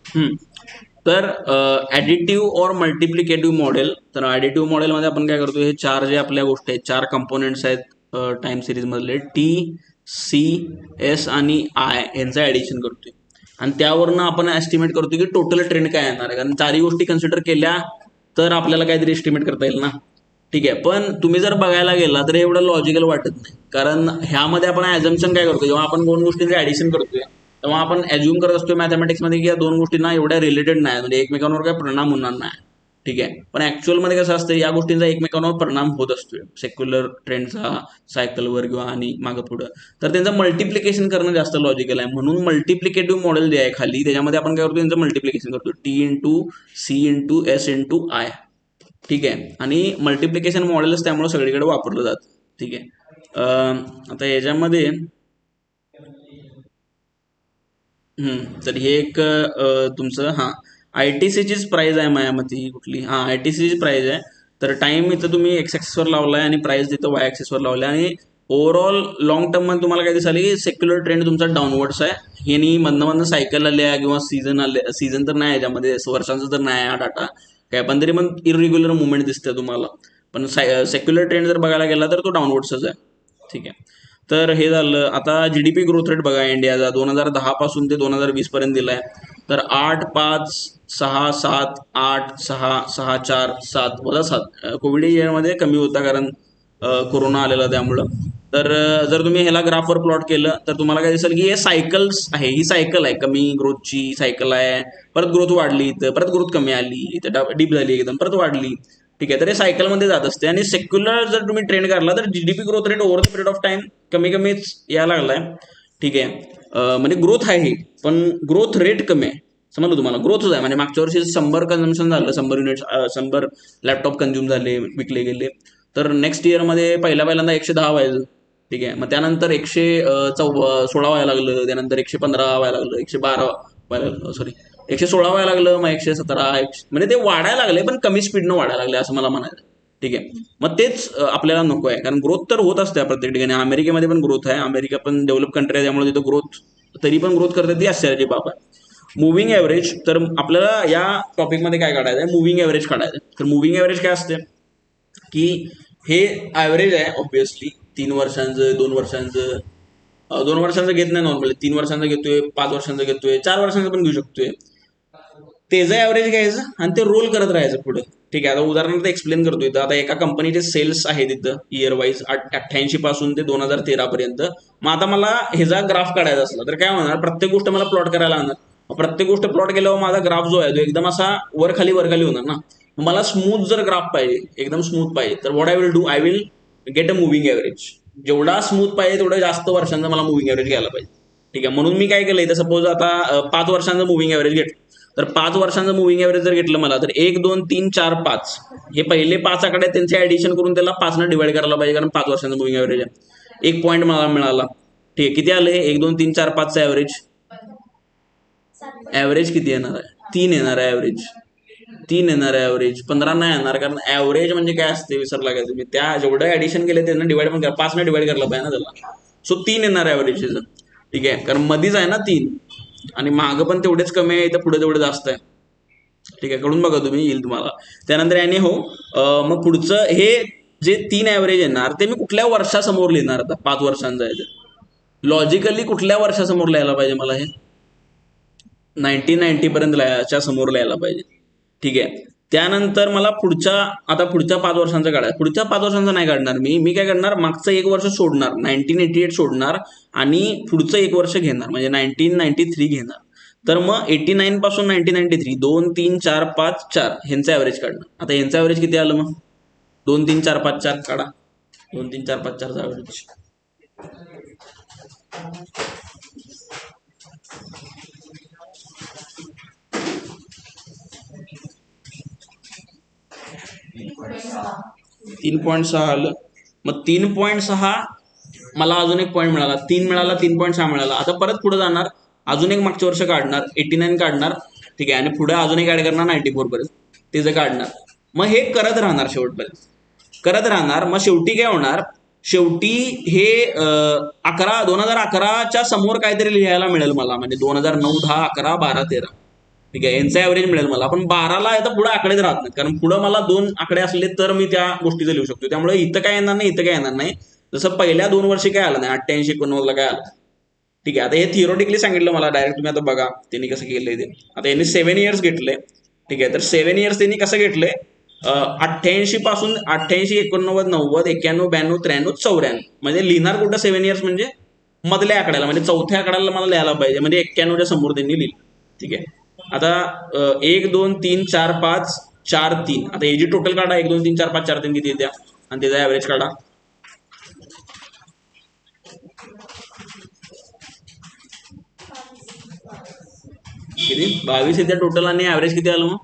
हम्म. तर ॲडिटिव्ह और मल्टिप्लिकेटिव्ह मॉडेल. तर ॲडिटिव्ह मॉडेलमध्ये आपण काय करतो, हे चार जे आपल्या गोष्टी आहेत, चार कंपोनेंट्स आहेत टाइम सिरीजमधले, टी, सी, एस आणि आय यांचं ॲडिशन करतोय आणि त्यावरनं आपण एस्टिमेट करतोय की टोटल ट्रेंड काय येणार आहे. कारण चारही गोष्टी कन्सिडर केल्या तर आपल्याला काहीतरी एस्टिमेट करता येईल ना. ठीक आहे, पण तुम्ही जर बघायला गेला तर एवढं लॉजिकल वाटत नाही. कारण ह्यामध्ये आपण ॲझम्पशन काय करतो, जेव्हा आपण दोन गोष्टींचे ॲडिशन करतोय तेव्हा आपण ॲज्युम करत असतो मॅथमॅटिक्समध्ये की या दोन गोष्टींना एवढ्या रिलेटेड नाही, म्हणजे एकमेकांवर काय परिणाम होणार नाही. ठीक आहे, पण ऍक्च्युअलमध्ये कसं असतं, या गोष्टींचा एकमेकांवर परिणाम होत असतोय, सेक्युलर ट्रेंडचा सायकलवर किंवा आणि मागं पुढं. तर त्यांचं मल्टिप्लिकेशन करणं जास्त लॉजिकल आहे. म्हणून मल्टिप्लिकेटिव्ह मॉडेल जे आहे खाली, त्याच्यामध्ये आपण काय करतो, त्यांचं मल्टिप्लिकेशन करतो, T into C into S into I. ठीक आहे, आणि मल्टिप्लिकेशन मॉडेलच त्यामुळे सगळीकडे वापरलं जातं. ठीक आहे. आता याच्यामध्ये तर हे एक तुमचं हां आय टी सीचीच प्राईज आहे माझ्यामती कुठली, हां आय टी सीची प्राईज आहे. तर टाइम इथं तुम्ही एक्स ॲक्सिसवर लावलाय आणि प्राईस तिथं वाय ॲक्सिसवर लावलाय, आणि ओव्हरऑल लॉंग टर्ममध्ये तुम्हाला काय दिसाली की सेक्युलर ट्रेंड तुमचा डाऊनवर्ड्स आहे. हे नी मधनं सायकल आल्या किंवा सीझन आले, सीझन तर नाही याच्यामध्ये, वर्षांचं तर नाही हा डाटा काय, पण तरी पण इरेग्युलर मुवमेंट दिसते तुम्हाला. पण सेक्युलर ट्रेंड जर बघायला गेला तर तो डाऊनवर्ड्सच आहे. ठीक आहे. तर हे झालं. आता जीडीपी ग्रोथ रेट बघा इंडियाचा 2010 पासून ते 2020 पर्यंत दिलाय. तर 8, 5, 6, 7, 8, 6, 6, 4, 7 कोविड इयरमध्ये कमी होता, कारण कोरोना आलेला त्यामुळं. तर जर तुम्ही ह्याला ग्राफवर प्लॉट केलं तर तुम्हाला काय दिसेल की हे सायकल्स आहे, ही सायकल आहे, कमी ग्रोथची सायकल आहे, परत ग्रोथ वाढली, तर परत ग्रोथ कमी आली, इथं डीप झाली एकदम, परत वाढली. ठीक आहे, तर हे सायकलमध्ये जात असते. आणि सेक्युलर जर तुम्ही ट्रेंड काढला तर GDP growth rate over the period of time कमी कमीच यायला लागलाय. ठीक आहे. म्हणजे ग्रोथ आहे पण ग्रोथ रेट कमी आहे. समजलं तुम्हाला, ग्रोथच आहे. म्हणजे मागच्या वर्षी 100 कन्झम्पशन झालं, 100 युनिट्स, 100 लॅपटॉप कन्झ्युम झाले, विकले गेले. तर नेक्स्ट इयरमध्ये पहिल्यांदा 110 व्हायचं. ठीक आहे, मग त्यानंतर 116 व्हायला लागलं, त्यानंतर 115 व्हायला लागलं, 112 व्हायला लागलं, सॉरी 116 व्हायला लागलं, मग 117, म्हणजे ते वाढायला लागले पण कमी स्पीडनं वाढायला लागले असं मला म्हणायचं. ठीक आहे, मग तेच आपल्याला नको आहे. कारण ग्रोथ तर होत असते प्रत्येक ठिकाणी. अमेरिकेमध्ये पण ग्रोथ आहे, अमेरिका पण डेव्हलप कंट्री आहे, त्यामुळे तिथं ग्रोथ तरी पण ग्रोथ करते ती आश्चर्याची बाब आहे. मुव्हिंग ॲव्हरेज, तर आपल्याला या टॉपिकमध्ये काय काढायचं आहे, मुव्हिंग ॲव्हरेज काढायचं आहे. तर मुव्हिंग ॲव्हरेज काय असते की हे ॲव्हरेज आहे ऑब्व्हियसली, 3 वर्षांचं, 2 वर्षांचं. 2 वर्षांचं घेत नाही नॉर्मली, 3 वर्षांचं घेतोय, 5 वर्षांचं घेतोय, 4 वर्षांचं पण घेऊ शकतोय. त्याचं ॲव्हरेज घ्यायचं आणि ते रोल करत राहायचं पुढे. ठीक आहे, आता उदाहरणार्थ एक्सप्लेन करतो इथं. आता एका कंपनीचे सेल्स आहे तिथं इयर वाईज 88 पासून ते 2013 पर्यंत. मग आता मला ह्याचा ग्राफ काढायचा असला तर काय होणार, प्रत्येक गोष्ट मला प्लॉट करायला लागणार. प्रत्येक गोष्ट प्लॉट केल्यावर माझा ग्राफ जो आहे तो एकदम असा वर खाली होणार ना. मला स्मूथ जर ग्राफ पाहिजे, एकदम स्मूथ पाहिजे, तर what I will do, I will get a moving average. जेवढा स्मूथ पाहिजे तेवढं जास्त वर्षांचा मला मुव्हिंग ॲव्हरेज घ्यायला पाहिजे. ठीक आहे, म्हणून मी काय केलंय, तर सपोज आता 5 वर्षांचं मुव्हिंग ॲव्हरेज घेतलं. तर 5 वर्षांचं मुव्हिंग ॲव्हरेज जर घेतलं मला, तर 1, 2, 3, 4, 5 हे पहिले 5 आकडे आहेत, त्यांचे ॲडिशन करून त्याला 5 डिवाइड करायला पाहिजे, कारण 5 वर्षांचं मुव्हिंग ॲव्हरेज आहे. 1 पॉईंट मला मिळाला. ठीक आहे, किती आले, 1, 2, 3, 4, 5चं ॲव्हरेज. ॲव्हरेज किती येणार आहे, 3 येणार आहे ॲव्हरेज. 3 येणार आहे ॲव्हरेज, 15 नाही येणार. कारण ॲव्हरेज म्हणजे काय असते विसरला काय तुम्ही, त्या जेवढं ॲडिशन केले त्यांना डिवाइड पण करा, 5 डिवाइड करायला पाहिजे ना त्याला. सो 3 येणार आहे ॲव्हरेज. ठीक आहे, कारण मधीच आहे ना 3, आणि मागं पण तेवढेच कमी आहे, इथं पुढे तेवढं जास्त आहे. ठीक आहे, करून बघा तुम्ही, येईल तुम्हाला. त्यानंतर याने हो मग पुढचं हे जे 3 ॲव्हरेज येणार ते मी कुठल्या वर्षासमोर लिहिणार, आता 5 वर्षांचं आहे ते लॉजिकली कुठल्या वर्षासमोर लिहायला पाहिजे मला, हे 1990 पर्यंत च्या समोर लिहायला पाहिजे. ठीक आहे, त्यानंतर मला पुढच्या 5 वर्षांचं काढायचं. पुढच्या 5 वर्षांचं नाही काढणार मी काय करणार, मागचं 1 वर्ष सोडणार, 1988 सोडणार, आणि पुढचं 1 वर्ष घेणार, म्हणजे 1993 घेणार. तर मग 89 पासून 1993, 2, 3, 4, 5, 4 ह्यांचं ॲव्हरेज काढणार. आता ह्यांचं ॲव्हरेज किती आलं मग, 2, 3, 4, 5, 4 काढा. 2, 3, 4, 5, 4चं ॲव्हरेज 3.6 आलं. मग 3.6 मला अजून एक पॉईंट मिळाला, 3 मिळाला, 3.6 मिळाला. आता परत पुढे जाणार, अजून एक मागच्या वर्ष काढणार, 89 काढणार. ठीक आहे, आणि पुढे अजून एक ऍड करणार 94 पर्यंत, त्याचं काढणार. मग हे करत राहणार, शेवटपर्यंत करत राहणार. मग शेवटी काय होणार, शेवटी हे 2011च्या समोर काहीतरी लिहायला मिळेल मला, म्हणजे 2009, 10, 11, 12, 13. ठीक आहे, यांचा ऍव्हरेज मिळेल मला. पण 12ला आता पुढे आकडेच राहत नाहीत, कारण पुढे मला 2 आकडे असले तर मी त्या गोष्टीचं लिहू शकतो. त्यामुळे इथं काय येणार नाही, इथं काय येणार नाही. जसं पहिल्या 2 वर्षी काय आलं नाही, 88 89ला काय आलं. ठीक आहे, आता हे थिओरिटिकली सांगितलं मला डायरेक्ट. तुम्ही आता बघा त्यांनी कसं केलंय ते. आता यांनी 7 इयर्स घेतले. ठीक आहे, तर 7 इयर्स त्यांनी कसं घेतलंय, 88 पासून 88 89 90 91 92 93 94, म्हणजे लिहिणार कुठं 7 इयर्स म्हणजे मधल्या आकड्याला, म्हणजे चौथ्या आकड्याला मला लिहायला पाहिजे, म्हणजे 91च्या समोर त्यांनी लिहिलं. ठीक आहे, आता 1 2 3 4 5 4 3, आता हे जी टोटल काढा 1 2 3 4 5 4 3 किती येत्या, आणि त्याचा ऍव्हरेज काढा. किती 22 येत्या टोटल, आणि ऍव्हरेज किती आलं मग?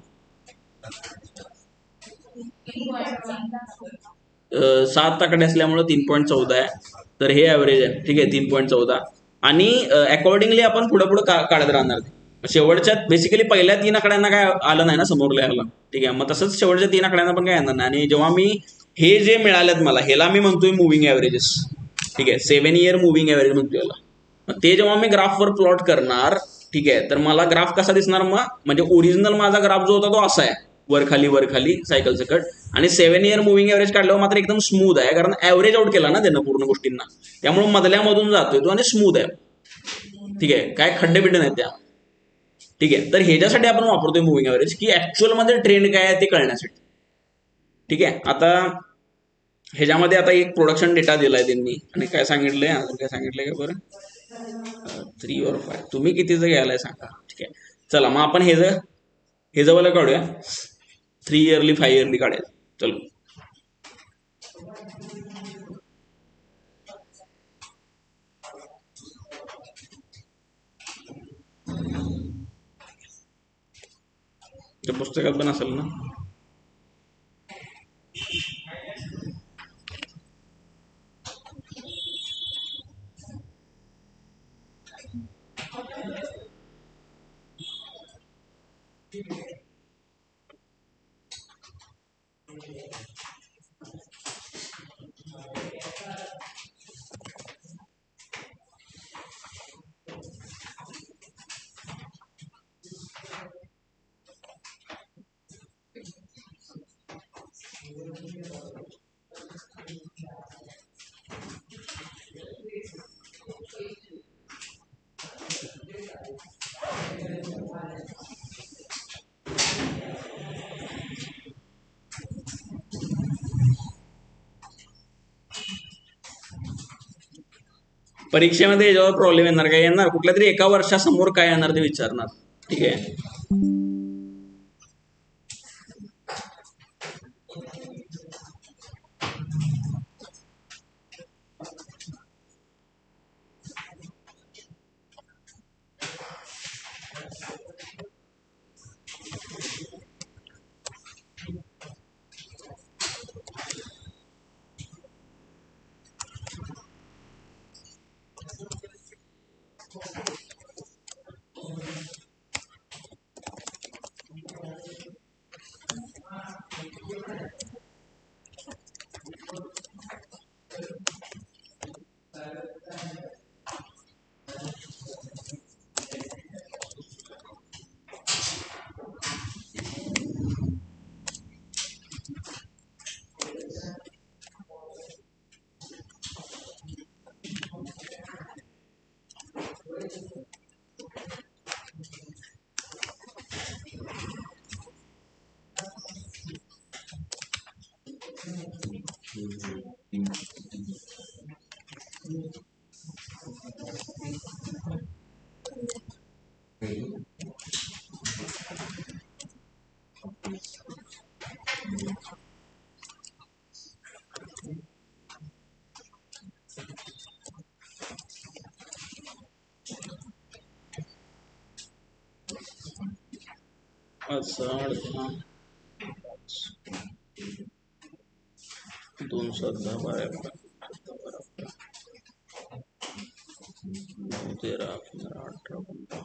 7 आकडे असल्यामुळे 3.14 आहे. तर हे ऍव्हरेज आहे. ठीक आहे, 3.14. आणि अकॉर्डिंगली आपण पुढे पुढे काढत राहणार. शेवटच्या बेसिकली पहिल्या 3 आकड्यांना काय आलं नाही ना समोर लिहायला. ठीक आहे, मग तसंच शेवटच्या 3 आकड्यांना पण काय येणार नाही. आणि जेव्हा मी हे जे मिळालेत मला, ह्याला मी म्हणतोय मुव्हिंग ऍव्हरेजेस. ठीक आहे, 7 इयर मुव्हिंग ऍव्हरेज म्हणतोय याला. मग ते जेव्हा मी ग्राफवर प्लॉट करणार, ठीक आहे, तर मला ग्राफ कसा दिसणार मग, म्हणजे ओरिजिनल माझा ग्राफ जो होता तो असा आहे, वर खाली सायकल सकट. आणि 7 इयर मुव्हिंग ऍव्हरेज काढल्यावर मात्र एकदम स्मूथ आहे, कारण ऍव्हरेज आउट केला ना त्यानं पूर्ण गोष्टींना. त्यामुळे मधल्यामधून जातोय तो आणि स्मूथ आहे. ठीक आहे, काय खड्डे बिड्डे नाहीत त्या. ठीक आहे, तर ह्याच्यासाठी आपण वापरतोय मुव्हिंग ऍव्हरेज, की ऍक्च्युअल मध्ये ट्रेंड काय आहे ते कळण्यासाठी. ठीक आहे, आता ह्याच्यामध्ये आता एक प्रोडक्शन डेटा दिलाय त्यांनी, आणि काय सांगितलंय, अजून काय सांगितलंय का बरं, 3 or 5, तुम्ही कितीचं घ्यायलाय सांगा. ठीक आहे, चला मग आपण हे जवळ काढूया. 3 इयरली 5 इयरली काढूया. चलो, त्या पुस्तकात पण असेल ना. परीक्षेमध्ये याच्यावर प्रॉब्लेम येणार, काय येणार, कुठल्या तरी एका वर्षासमोर काय येणार ते विचारणार. ठीक आहे, असं 2 7 10 12 9 13 15 18 15.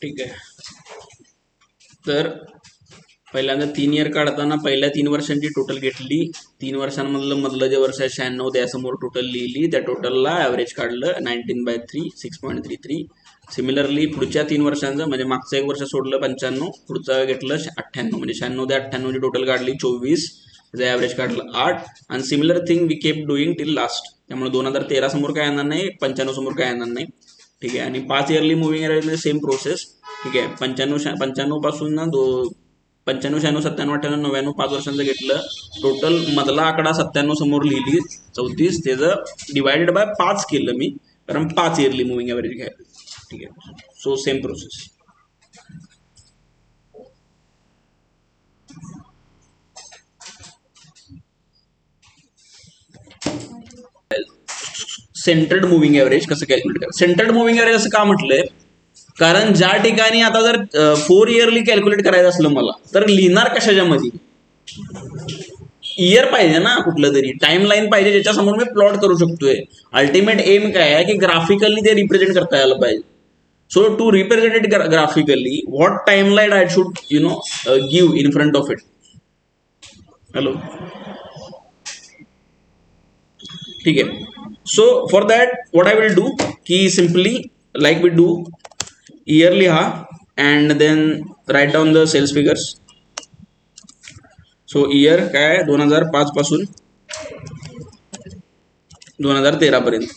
ठीक आहे. तर पहिल्यांदा 3 इयर काढताना पहिल्या 3 वर्षांची टोटल घेतली. 3 वर्षांमधलं मधलं जे वर्ष आहे 96 त्यासमोर टोटल लिहिली. त्या टोटलला ॲव्हरेज काढलं 19/3 6.33. सिमिलरली पुढच्या 3 वर्षांचं म्हणजे मागचं 1 वर्ष सोडलं 95, पुढचं घेतलं 98 म्हणजे 96 ते 98 टोटल काढली 24, त्याचं ॲव्हरेज काढलं 8. आणि similar thing we keep doing till last. त्यामुळे 2013 समोर काय येणार नाही, 95 समोर काय येणार नाही. ठीक आहे. आणि 5 इयरली मुव्हिंग ॲव्हरेजमध्ये सेम प्रोसेस. ठीक आहे. 95 पासून ना 95, 96, 97, 98, 99 5 वर्षांचं घेतलं. टोटल मधला आकडा 97 समोर लिहिली 34, त्याचं डिवायडेड बाय 5 केलं मी, कारण 5 इयरली मुव्हिंग ॲव्हरेज घ्यायला. ठीक आहे. So same process. Centred moving average कसं कॅल्क्युलेट करायचं. सेंटर्ड मुव्हिंग ॲव्हरेज असं का म्हटलंय, कारण ज्या ठिकाणी आता जर 4 इयरली कॅल्क्युलेट करायचं असलं मला, तर लिहिणार कशाच्या मध्ये, इयर पाहिजे ना, कुठलं तरी टाइम लाईन पाहिजे ज्याच्यासमोर मी प्लॉट करू शकतोय. अल्टिमेट एम काय आहे की ग्राफिकली ते रिप्रेझेंट करता यायला पाहिजे. So to represent it graphically, what time line I should give in front of it. Hello. ठीक आहे. So for that what I will do की simply like we do year लिहा and then write down the sales figures. So year काय 2005 पासून 2013 पर्यंत.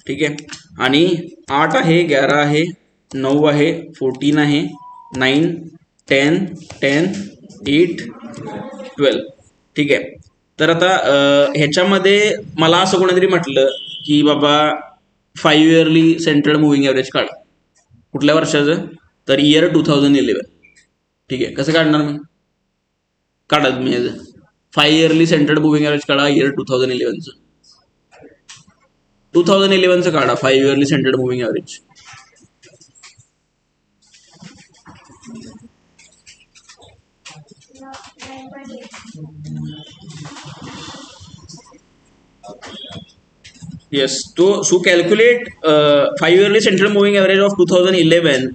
ठीक आहे. आणि 8 आहे, 11 आहे, 9 आहे, 14 आहे, 9, 10, 10, 8, 12. ठीक आहे. तर आता ह्याच्यामध्ये मला असं कोणीतरी म्हटलं की बाबा 5 इयरली सेंट्रल मुव्हिंग ॲव्हरेज काढा. कुठल्या वर्षाचं, तर इयर 2011. ठीक आहे. कसं काढणार मी, काढा तुम्ही 5 इयरली सेंट्रल मुव्हिंग ॲव्हरेज काढा इयर 2011चं. 2011चं काढा 5 yearly central moving average. Yes. So calculate 5 yearly central moving average of 2011.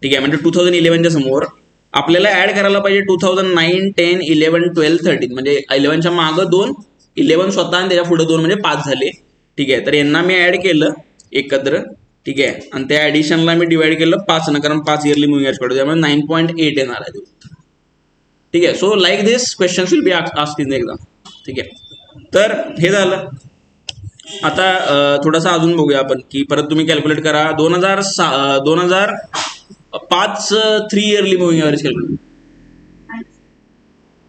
ठीक आहे. म्हणजे 2011च्या समोर आपल्याला ऍड करायला पाहिजे 2009, 10, 11, 12, 13. म्हणजे 11च्या मागं 2, 11 स्वतः आणि त्याच्या पुढे 2 म्हणजे 5 झाले. ठीक आहे. तर यांना मी ऍड केलं एकत्र. ठीक आहे. आणि त्या ऍडिशनला मी डिवाइड केलं 5 न, कारण 5 इयरली मुव्हिंग ॲव्हरेज काढतो, त्यामुळे 9.8 येणार आहे. ठीक आहे. So like this questions will be asked in the exam. ठीक आहे. तर हे झालं. आता थोडासा अजून बघूया आपण की परत तुम्ही कॅल्क्युलेट करा 2005 3 इयरली मुव्हिंग ॲव्हरेज कॅल्क्युलेट.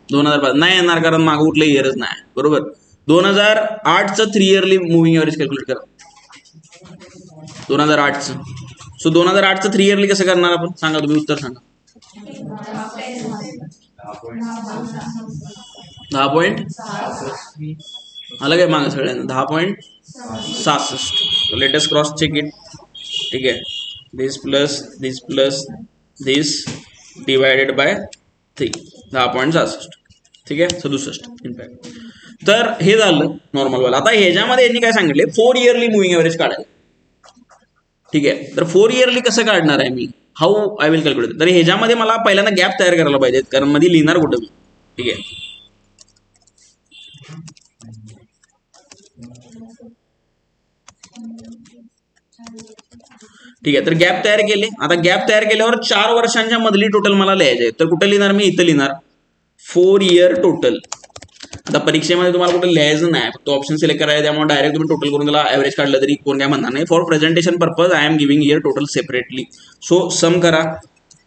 2005 नाही येणार, कारण मागं कुठलं इयरच नाही. बरोबर. 2008चं 3 इयरली मुव्हिंग ॲव्हरेज कॅल्क्युलेट करा. 2008चं. सो 2008चं 3 इयरली कसं करणार आपण, सांगा तुम्ही उत्तर सांगा. 10. आलं काय मागं सगळ्यांना 10.66. Latest cross check it. ठीक आहे. This plus this divided by 3, 10.66. ठीक आहे. 67 इनफॅक्ट. तर हे झालं नॉर्मल वाला. आता ह्याच्यामध्ये यांनी काय सांगितले 4 इयरली मुव्हिंग ॲव्हरेज काढायला. ठीक आहे. तर 4 इयरली कसं काढणार आहे मी, हाऊ आय विल कॅल्क्युलेट. तर ह्याच्यामध्ये मला पहिल्यांदा गॅप तयार करायला पाहिजेत, कारण मध्ये लिहिणार कुठं मी. ठीक आहे. ठीक आहे. तर गॅप तयार केले. आता गॅप तयार केल्यावर 4 वर्षांच्या मधली टोटल मला लिहायचे आहे. तर कुठे लिहिणार मी? इथं लिहिणार 4 इयर टोटल. आता परीक्षेमध्ये तुम्हाला कुठे लिहायचं नाही, फक्त ऑप्शन सिलेक्ट करायचं, त्यामुळे डायरेक्ट तुम्ही टोटल करून त्याला ॲव्हरेज काढलं तरी कोण काय म्हणणार नाही. For presentation purpose I am giving year total separately. So sum करा.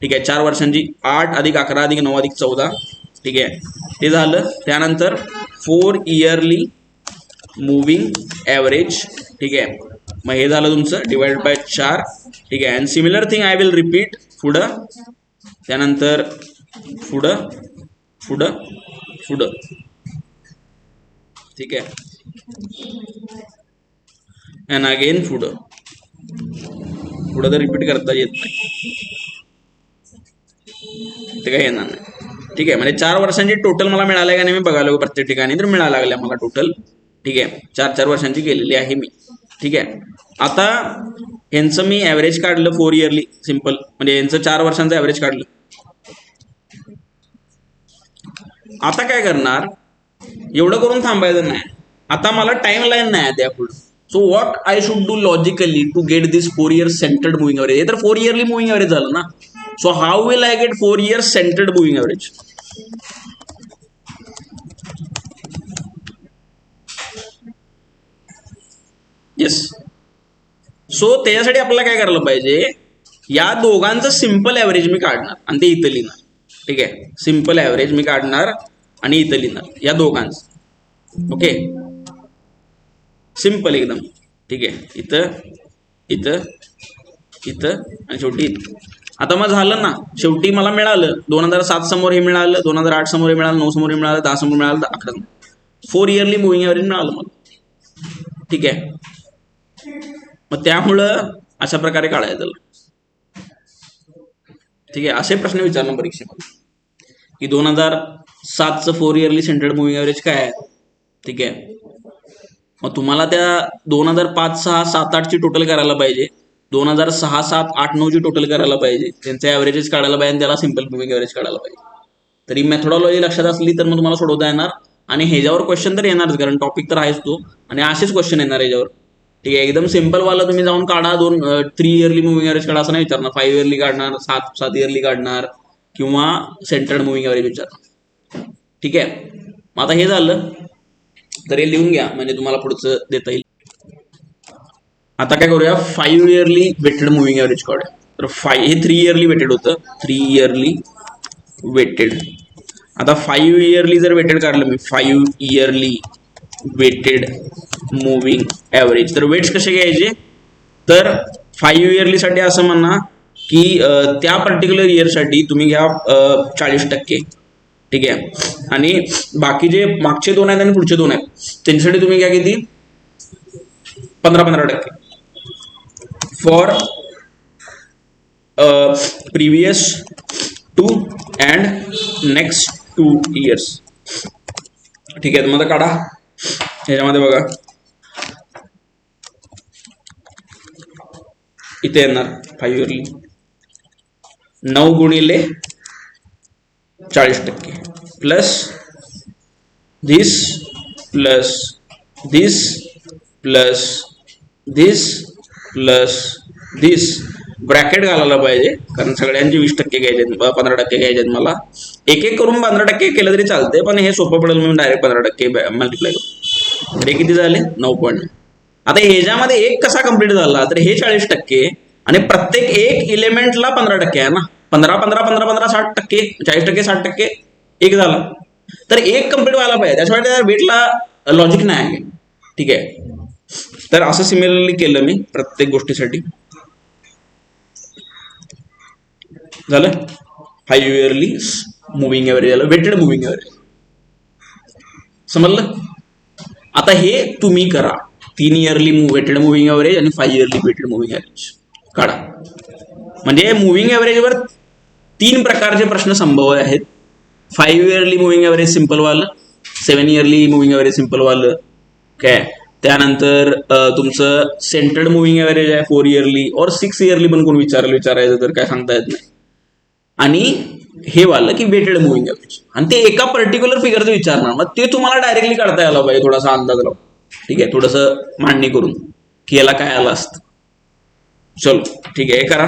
ठीक आहे. 4 वर्षांची 8 + 11 + 9 + 14. ठीक आहे. ते झालं. त्यानंतर 4 इयरली मुव्हिंग ॲव्हरेज. ठीक आहे. मग हे झालं तुमचं डिवाइड बाय 4. ठीक आहे. And similar thing I will repeat पुढं, त्यानंतर पुढं पुढं पुढं. ठीक आहे. अँड अगेन पुढं पुढं तर रिपीट करता येत नाही, ते काही येणार नाही. ठीक आहे. म्हणजे 4 वर्षांची टोटल मला मिळालंय का नाही मी बघायला प्रत्येक ठिकाणी, तर मिळायला लागल्या मला टोटल. ठीक आहे. 4 वर्षांची केलेली आहे मी. ठीक आहे. आता यांचं मी ॲव्हरेज काढलं 4 इयरली सिम्पल, म्हणजे यांचं 4 वर्षांचं ॲव्हरेज काढलं. आता काय करणार? एवढं करून थांबायचं नाही. आता मला टाइम लाईन नाही त्या पुढे. So what I should do logically to get this 4 years centered moving average? हे तर 4 इयरली मुव्हिंग ॲव्हरेज झालं ना. So how will I get 4 years centered moving average? Yes. So त्याच्यासाठी आपल्याला काय करायला पाहिजे? या दोघांचं सिम्पल ॲव्हरेज मी काढणार आणि ते इथं लिहिणार. ठीक आहे. सिम्पल ॲव्हरेज मी काढणार आणि इथं लिहिणार या दोघांचं. ओके. सिम्पल एकदम. ठीक आहे. इथं इथं इथं आणि शेवटी इथं. आता मग झालं ना, शेवटी मला मिळालं 2007 समोर हे मिळालं, 2008 समोर हे मिळालं, 9 समोर हे मिळालं, 10 समोर मिळालं, 11. 4 इयरली मुव्हिंग ॲव्हरेज मिळालं मला. ठीक आहे. मग त्यामुळं अशा प्रकारे काढायचं त्याला. ठीक आहे. असे प्रश्न विचारणार परीक्षेमध्ये की 2007चं 4 इयरली सेंटर्ड मुव्हिंग ॲव्हरेज काय आहे. ठीक आहे. मग तुम्हाला त्या 2005, 6, 7, 8ची टोटल करायला पाहिजे, 2006, 7, 8, 9ची टोटल करायला पाहिजे, त्यांचे ॲव्हरेजेस काढायला पाहिजे आणि त्याला सिम्पल मुव्हिंग ॲव्हरेज काढायला पाहिजे. तरी मेथोडॉलॉजी लक्षात असली तर मग तुम्हाला सोडवता येणार. आणि ह्याच्यावर क्वेश्चन तर येणारच, कारण टॉपिक तर आहेच तो, आणि असेच क्वेश्चन येणार ह्याच्यावर. ठीक आहे. एकदम सिम्पल वाला तुम्ही जाऊन काढा 3 इयरली मुव्हिंग ॲव्हरेज काढा असं नाही विचारणार. 5 इयरली काढणार, 7 इयरली काढणार, किंवा सेंटर्ड मुव्हिंग ॲव्हरेज विचारणार. ठीक आहे. मग आता हे झालं, तर हे लिहून घ्या म्हणजे तुम्हाला पुढचं देता येईल. आता काय करूया? 5 इयरली वेटेड मुव्हिंग ॲव्हरेज काढूया. तर हे 3 इयरली वेटेड होतं. 3 इयरली वेटेड. आता 5 इयरली जर वेटेड काढलं मी, 5 इयरली वेटेड मुव्हिंग ॲव्हरेज, तर वेट्स कसे घ्यायचे? तर 5 इयरलीसाठी असं म्हणा की त्या पर्टिक्युलर इयरसाठी तुम्ही घ्या 40%. ठीक आहे. आणि बाकी जे मागचे 2 आहेत आणि पुढचे 2 आहेत त्यांच्यासाठी तुम्ही घ्या किती? 15% for previous 2 and next 2 years. ठीक आहे. मग आता काढा. ह्याच्यामध्ये बघा इथे येणार 5 इयरली 9 गुणिले 40% plus this plus this plus this plus this. Bracket घालायला पाहिजे कारण सगळ्यांचे 20% घ्यायचे, 15% घ्यायचे मला. एक एक करून 15% केलं तरी चालतंय, पण हे सोपं पडेल म्हणून डायरेक्ट 15% मल्टिप्लाय करू. तर हे किती झाले? 9. आता ह्याच्यामध्ये एक कसा कम्प्लीट झाला? तर हे 40% आणि प्रत्येक एक इलेमेंटला 15% आहे ना. 15, 15, 15, 15, 60%, 40%, 60%, एक झाला. तर एक कम्प्लीट व्हायला पाहिजे, त्याशिवाय त्या वेटला लॉजिक नाही आहे. ठीक आहे. तर असं सिमिलरली केलं मी प्रत्येक गोष्टीसाठी. झालं 5 इयरली मुव्हिंग ॲव्हरेज झालं, वेटेड मुव्हिंग ॲव्हरेज. समजलं? आता हे तुम्ही करा. 3 इयरली वेटेड मुव्हिंग ॲव्हरेज आणि 5 इयरली वेटेड मुव्हिंग ॲव्हरेज काढा. म्हणजे मुव्हिंग ॲव्हरेजवर 3 प्रकारचे प्रश्न संभव आहेत. 5 इयरली मुव्हिंग ॲव्हरेज सिम्पलवालं, 7 इयरली मुव्हिंग ॲव्हरेज सिम्पलवालं काय, त्यानंतर तुमचं सेंटर्ड मुव्हिंग ॲव्हरेज आहे 4 इयरली और 6 इयरली पण कोण विचारायचं तर काय सांगता येत नाही. आणि हे वालं की वेटेड मुव्हिंग ॲव्हरेज, आणि ते एका पर्टिक्युलर फिगरचं विचारणार. मग ते तुम्हाला डायरेक्टली काढता यायला पाहिजे, थोडासा अंदाज लावून. ठीक आहे. थोडंसं मांडणी करून की याला काय आलं असतं. चलो ठीक आहे, हे करा.